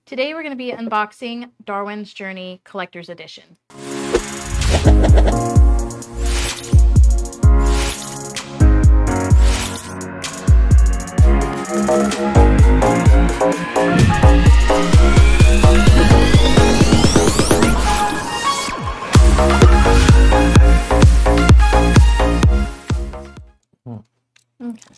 Today we're going to be unboxing Darwin's Journey Collector's Edition.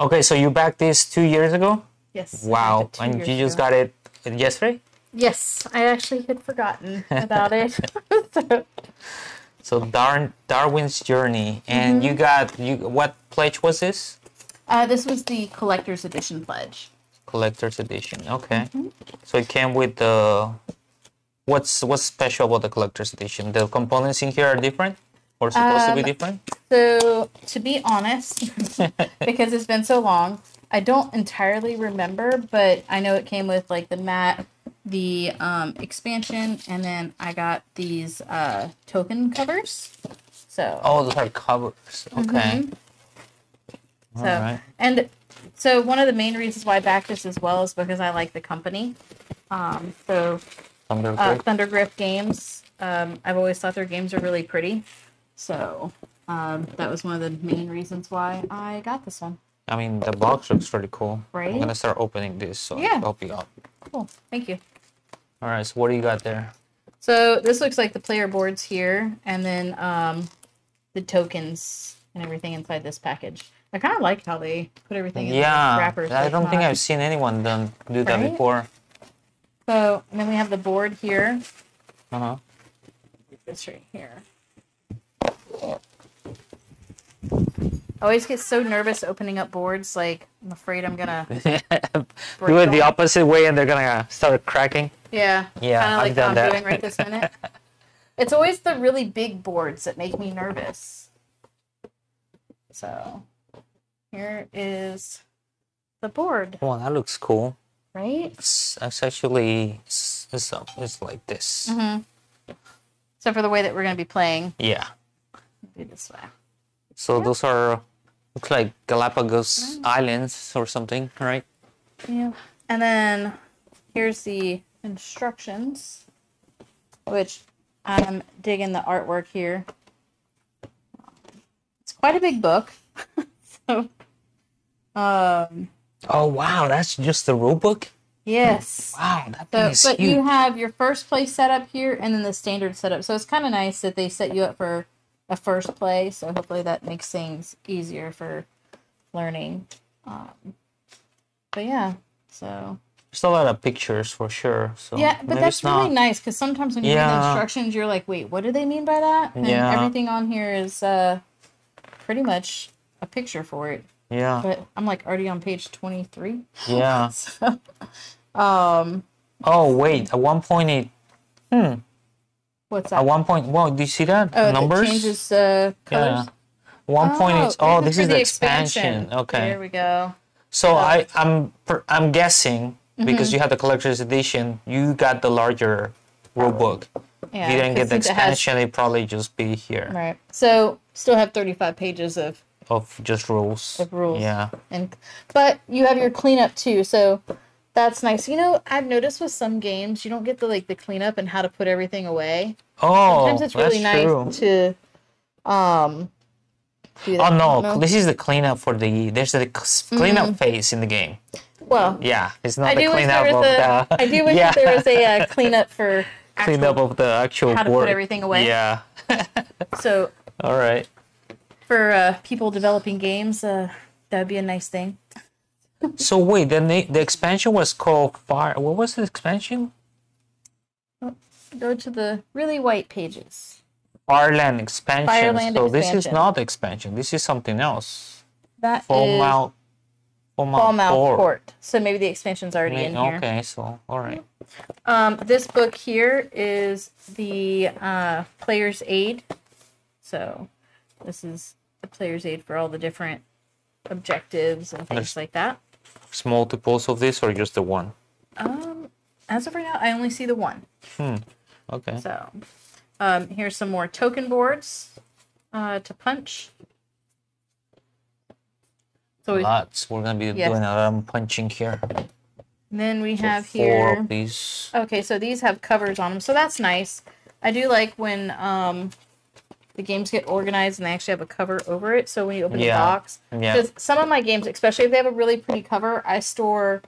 Okay, so you backed this 2 years ago? Yes. Wow, and you just got it yesterday? Yes, I actually had forgotten about it. So Darwin's Journey, and what pledge was this? This was the Collector's Edition pledge. Collector's Edition. Okay. So it came with the what's special about the Collector's Edition? The components in here are different, or supposed to be different? So to be honest, because it's been so long, I don't entirely remember, but I know it came with like the mat, the expansion, and then I got these token covers. So those are covers. Okay. So and so one of the main reasons why I backed this as well is because I like the company. Thundergrip Games. I've always thought their games are really pretty. So that was one of the main reasons why I got this one. I mean, the box looks pretty cool. Right? I'm gonna start opening this, so I'll help you out. Cool. Thank you. All right. So what do you got there? So this looks like the player boards here, and then the tokens and everything inside this package. I kind of like how they put everything in the wrappers. I don't think I've seen anyone do that before. So and then we have the board here. This right here. I always get so nervous opening up boards. Like, I'm afraid I'm gonna do it the opposite way and they're gonna start cracking. Yeah. Yeah, kind of like done I'm that. doing right this minute. It's always the really big boards that make me nervous. So, here is the board. Oh, that looks cool. Right? It's actually it's like this. So for the way that we're gonna be playing. Yeah. Do it this way. So those are looks like Galapagos Islands or something, right? Yeah. And then here's the instructions, which I'm digging the artwork here. It's quite a big book. So, oh wow, that's just the rule book? Yes. Wow, that thing is but huge. you have your first play setup here and then the standard setup. So it's kind of nice that they set you up for a first play, so hopefully that makes things easier for learning. But yeah, so there's a lot of pictures for sure. So yeah, but that's really nice because sometimes when you read the instructions, you're like, wait, what do they mean by that? And everything on here is pretty much a picture for it. Yeah. But I'm like already on page 23. Yeah. So, oh wait, at one point it. What's that? At one point, whoa, do you see that? Numbers? It changes colors? Yeah. One point it's, this is the expansion. Okay. There we go. So I'm guessing, because you have the collector's edition, you got the larger rule book. Yeah, if you didn't get the expansion, it'd probably just be here. Right. So still have 35 pages of just rules. Of rules. Yeah. But you have your cleanup too, so that's nice. You know, I've noticed with some games you don't get the cleanup and how to put everything away. Oh, sometimes it's really nice to do that. Oh no, this is the cleanup for there's the cleanup phase in the game. Well, yeah, it's not the cleanup of the. I do wish that there was a cleanup for cleanup of the actual how to board. put everything away. Yeah. So. All right. For people developing games, that would be a nice thing. So wait, the expansion was called Fire. What was the expansion? Go to the really white pages. Fireland expansion. Fireland this is not the expansion. This is something else. That Fallout Port. So maybe the expansion's already in here. Okay, so all right. This book here is the player's aid. So this is the player's aid for all the different objectives and things like that. There's multiples of this or just the one? As of right now, I only see the one. Okay. So here's some more token boards to punch. So lots. We're gonna be doing a lot of punching here. And then we So have 4 here. of these. Okay, so these have covers on them, so that's nice. I do like when the games get organized and they actually have a cover over it. So when you open the box, because some of my games, especially if they have a really pretty cover, I store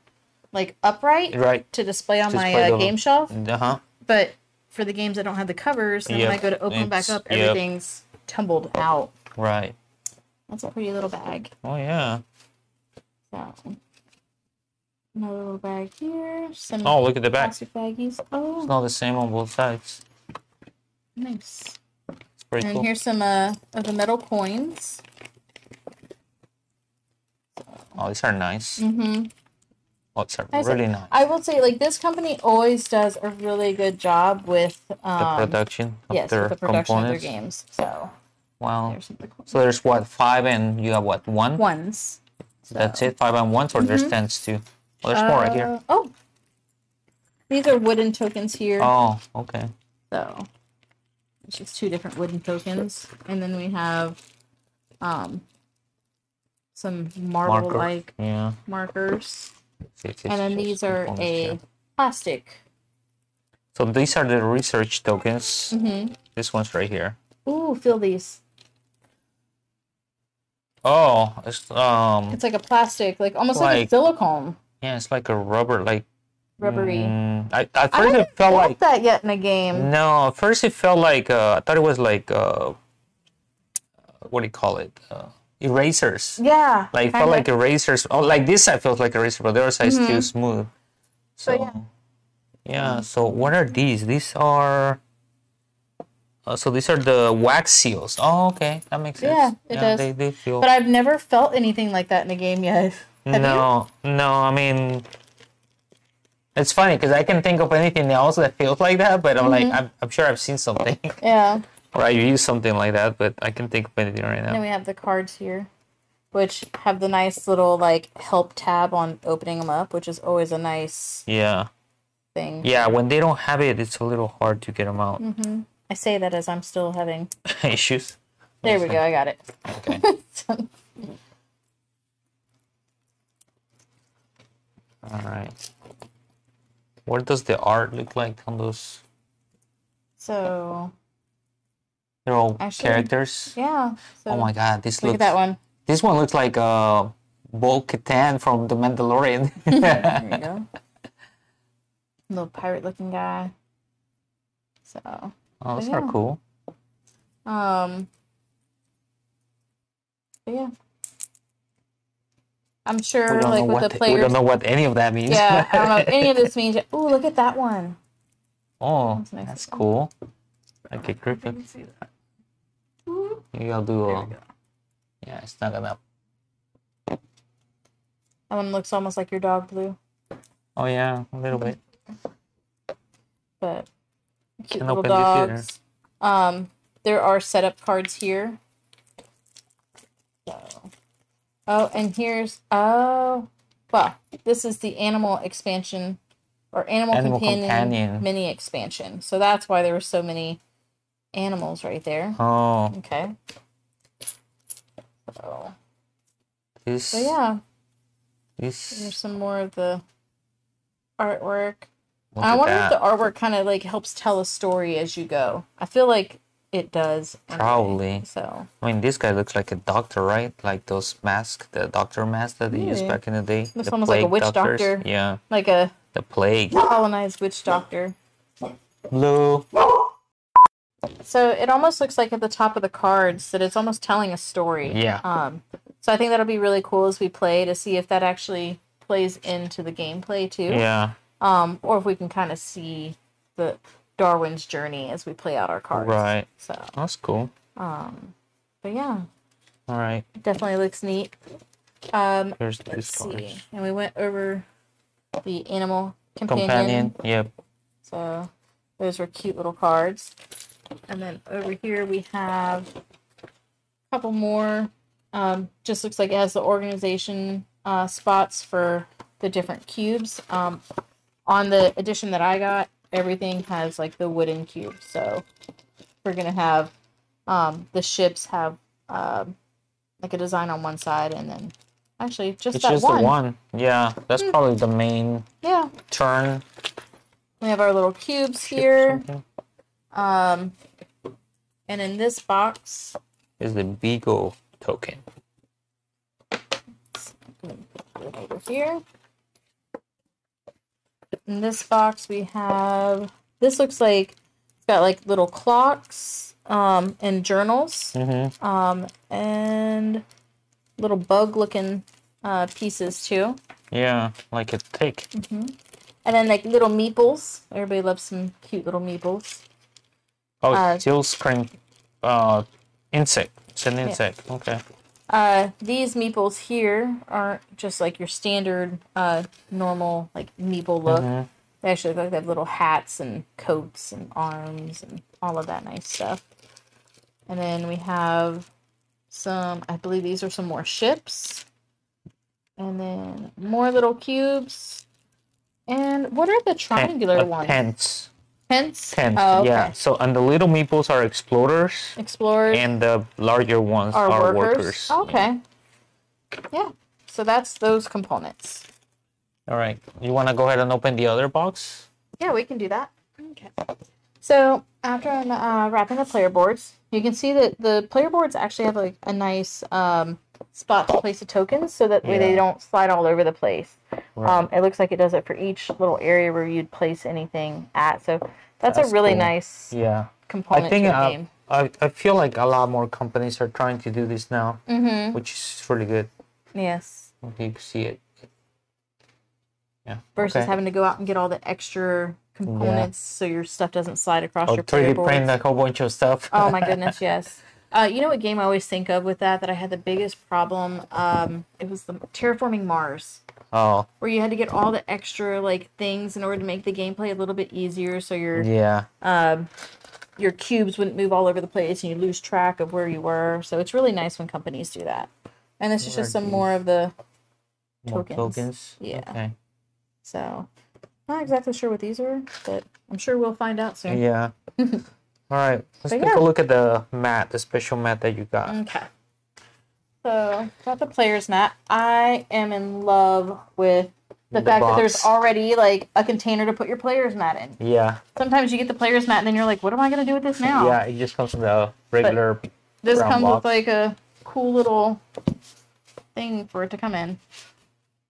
like upright to display on my game shelf. But for the games that don't have the covers, then when I go to open them back up, everything's tumbled out. Right. That's a pretty little bag. Oh yeah. So another little bag here. Some look at the back. plastic baggies. Oh, it's not the same on both sides. Nice. Pretty and cool. Here's some of the metal coins. Oh, these are nice. Oh, these are really nice. I will say, like, this company always does a really good job with the production of their with the production components. of their games. So, wow. So there's what, 5 and you have what, 1? Ones. So. That's it, 5 and 1s, or there's 10s too? Oh, there's more right here. Oh, these are wooden tokens here. Oh, okay. So, it's just 2 different wooden tokens, and then we have some marble-like markers. And then these are a plastic. So these are the research tokens. This one's right here. Ooh, feel these. Oh, it's like a plastic, like almost like a silicone. Yeah, it's like a rubber, like rubbery. At first it felt like that yet in a game. No, at first it felt like I thought it was like what do you call it? Erasers. Yeah. Like felt like erasers. Oh, like this side feels like eraser, but the other side is too smooth. So yeah. So what are these? These are. So these are the wax seals. Oh, okay, that makes sense. Yeah, it does. They feel. But I've never felt anything like that in a game yet. No. I mean, it's funny because I can think of anything else that feels like that, but I'm like, I'm sure I've seen something. Yeah. Or I use something like that, but I can think of anything right now. Then we have the cards here, which have the nice little like help tab on opening them up, which is always a nice thing. Yeah, when they don't have it, it's a little hard to get them out. I say that as I'm still having issues. There we go. I got it. Okay. All right. What does the art look like on those? So. They're all characters. Yeah. So oh my God! Look at that one. This one looks like Bo-Katan from The Mandalorian. There you go. Little pirate-looking guy. So. Oh, those are cool. But yeah. I'm sure, like with the players. We don't know what any of that means. Yeah, I don't know if any of this means. Ooh, look at that one. Oh, that's cool. Okay, Griffin. You see that? Maybe I'll do a. Yeah, it's not gonna. That one looks almost like your dog, Blue. Oh yeah, a little bit. But cute little dogs. There are setup cards here. So. Oh, and here's well, this is the animal expansion or animal companion mini expansion. So that's why there were so many animals right there. Oh. Okay. So so yeah. Here's some more of the artwork. I wonder if the artwork kind of like helps tell a story as you go. I feel like it does. Probably. Anyway, so. I mean, this guy looks like a doctor, right? Like those masks, the doctor masks that they used back in the day. Looks almost like a witch doctor. Yeah. Like the plague. Colonized witch doctor. Blue. So it almost looks like at the top of the cards that it's almost telling a story. Yeah. So I think that'll be really cool as we play to see if that actually plays into the gameplay too. Yeah. Or if we can kind of see the Darwin's journey as we play out our cards. Right. So that's cool. But yeah. All right. Definitely looks neat. Here's this card. And we went over the animal companion. Yep. So those were cute little cards. And then over here we have a couple more. Just looks like it has the organization spots for the different cubes. On the edition that I got, everything has like the wooden cubes. So we're gonna have the ships have like a design on one side and then Actually, just It's that just one. the one. Yeah, that's probably the main turn. We have our little cubes here. And in this box is the Beagle token. Over here. In this box we have, this looks like it's got like little clocks and journals and little bug looking pieces too. Yeah, like a tick. And then like little meeples. Everybody loves some cute little meeples. Oh, steel screen insect. It's an insect. Yeah. Okay. These meeples here aren't just like your standard normal like meeple look. They actually look like they have little hats and coats and arms and all of that nice stuff. And then we have some, I believe these are some more ships. And then more little cubes. And what are the triangular ones? Tents. Tents? Oh, okay. Yeah. So, and the little meeples are explorers. Explorers. And the larger ones are workers. Oh, okay. Yeah. So that's those components. All right. You want to go ahead and open the other box? Yeah, we can do that. Okay. So after I'm wrapping the player boards, you can see that the player boards actually have like a nice spot to place the tokens, so that way they don't slide all over the place. Right. It looks like it does it for each little area where you'd place anything at. So that's a really cool. Nice component to the game. I feel like a lot more companies are trying to do this now, which is really good. Yes. You can see it. Yeah. Versus having to go out and get all the extra components so your stuff doesn't slide across your player boards. 3D print a whole bunch of stuff. Oh my goodness, yes. You know what game I always think of with that I had the biggest problem? It was the Terraforming Mars. Oh. Where you had to get all the extra like things in order to make the gameplay a little bit easier, so your cubes wouldn't move all over the place and you lose track of where you were. So it's really nice when companies do that. And this is just some more of the tokens. Yeah. Okay. So, not exactly sure what these are, but I'm sure we'll find out soon. Yeah. All right. Let's take a look at the mat, the special mat that you got. Okay. So, got the player's mat. I am in love with the fact that there's already like a container to put your player's mat in. Yeah. Sometimes you get the player's mat and then you're like, what am I going to do with this now? Yeah, it just comes with a regular this comes box. with like a cool little thing for it to come in.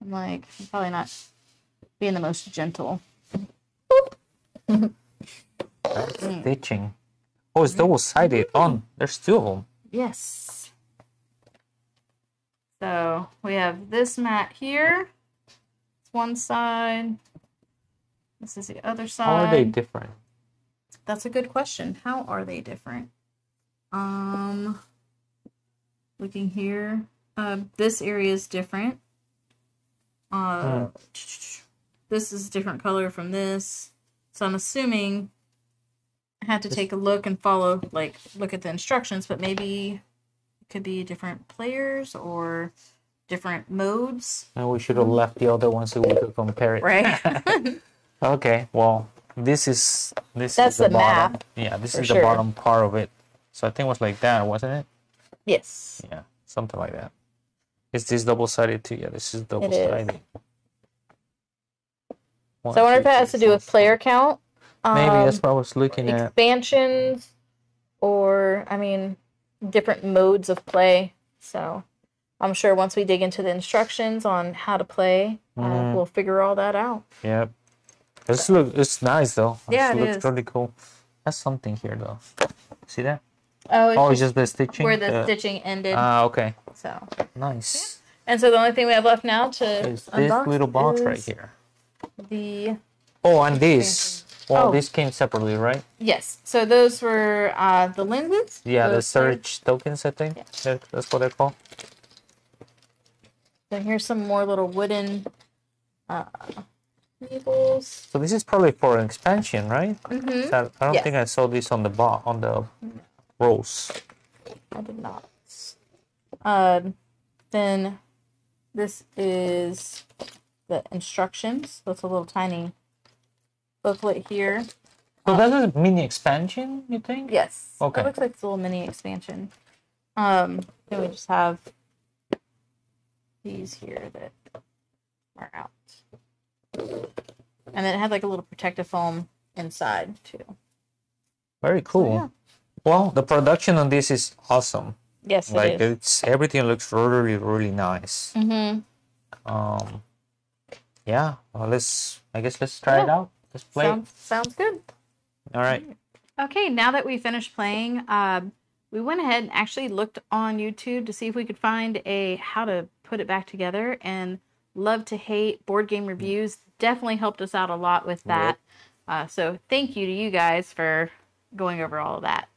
I'm like, I'm probably not being the most gentle. Stitching. Oh, it's double-sided. Oh, there's two of them. Yes. So we have this mat here. It's one side. This is the other side. How are they different? That's a good question. How are they different? Looking here. This area is different. This is a different color from this. So I'm assuming I had to take a look and follow, like, look at the instructions, but maybe it could be different players or different modes. And we should have left the other one so we could compare it. Right. Okay, well, this is That's the the bottom. map. Yeah, this is the bottom part of it. So I think it was like that, wasn't it? Yes. Yeah, something like that. Is this double-sided too? Yeah, this is double-sided. So I wonder if that has to do with player count. Maybe that's what I was looking at. Expansions, or, I mean, different modes of play. So I'm sure once we dig into the instructions on how to play, we'll figure all that out. Yep. It's nice, though. Yeah, it looks really cool. That's something here, though. See that? Oh, it's just the stitching? Where the stitching ended. Okay. So. Nice. Yeah. And so the only thing we have left now to is this little box right here. And this. Well, this came separately, right? Yes. So those were the lenses. Yeah, the surge tokens, I think. Yeah. That's what they're called. So here's some more little wooden labels. So this is probably for an expansion, right? So I don't think I saw this on the rolls. I did not. Then this is the instructions. So it's a little tiny booklet here. So that's a mini expansion, you think? Yes. Okay. It looks like it's a little mini expansion. Then we just have these here that are out. And then it had like a little protective foam inside too. Very cool. So, yeah. Well, the production on this is awesome. Yes, like it is. it's everything looks really, really nice. Yeah. Well, I guess let's try it out. Let's play. Sounds good. All right. Okay, now that we finished playing, we went ahead and actually looked on YouTube to see if we could find how to put it back together. And Love to Hate board game reviews definitely helped us out a lot with that. So thank you to you guys for going over all of that.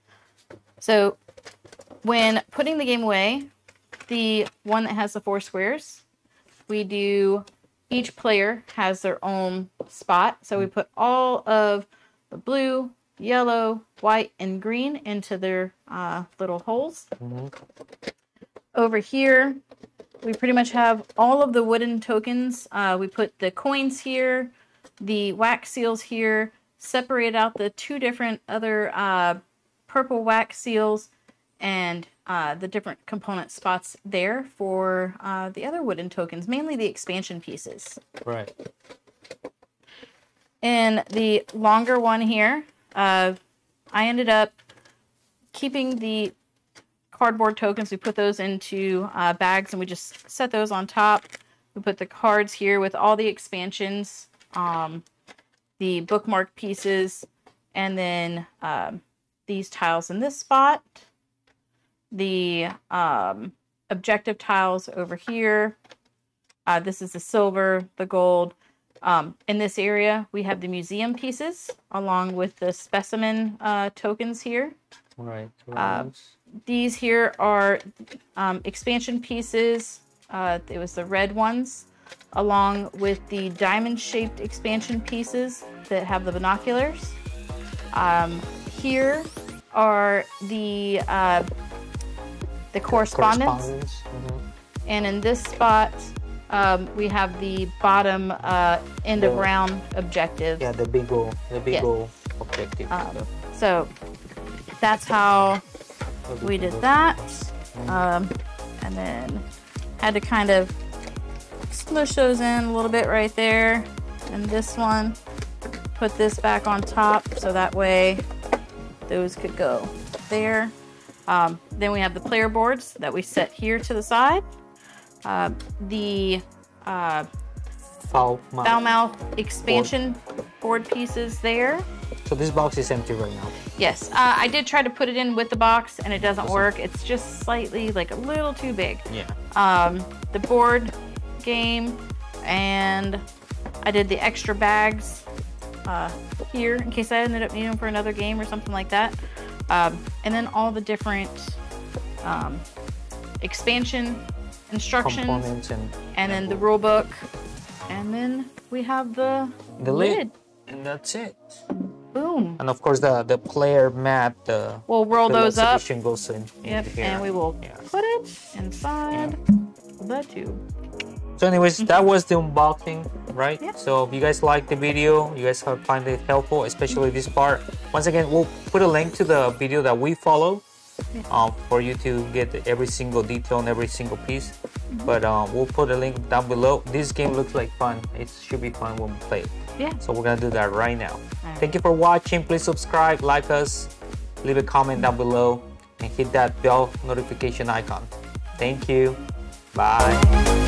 So when putting the game away, the one that has the 4 squares, we do, each player has their own spot. So we put all of the blue, yellow, white, and green into their little holes. Over here, we pretty much have all of the wooden tokens. We put the coins here, the wax seals here, separate out the 2 different other purple wax seals, and the different component spots there for the other wooden tokens, mainly the expansion pieces. Right. In the longer one here, I ended up keeping the cardboard tokens. We put those into bags and we just set those on top. We put the cards here with all the expansions, the bookmark pieces, and then these tiles in this spot. The objective tiles over here. This is the silver, the gold. In this area, we have the museum pieces along with the specimen tokens here. Right. These here are expansion pieces. It was the red ones, along with the diamond-shaped expansion pieces that have the binoculars. Here are the correspondence. And in this spot, we have the bottom end of round objective. Yeah, the big goal objective. So that's how we did that. And then had to kind of smush those in a little bit right there. And this one, put this back on top so that way those could go there. Then we have the player boards that we set here to the side. The foul mouth expansion board pieces there. So this box is empty right now. Yes, I did try to put it in with the box and it doesn't work. It's just slightly, like a little too big. Yeah. The board game, and I did the extra bags here in case I ended up needing them for another game or something like that. And then all the different expansion instructions, components, and then the rule book, and then we have the lid. And that's it. Boom. And of course the player mat, we'll roll those up. Goes in yep, here. and we will put it inside the tube. So anyways, that was the unboxing, right? Yeah. So if you guys liked the video, you guys find it helpful, especially this part. Once again, we'll put a link to the video that we follow for you to get every single detail on every single piece. But we'll put a link down below. This game looks like fun. It should be fun when we play it. Yeah. So we're gonna do that right now. Thank you for watching. Please subscribe, like us, leave a comment down below, and hit that bell notification icon. Thank you. Bye.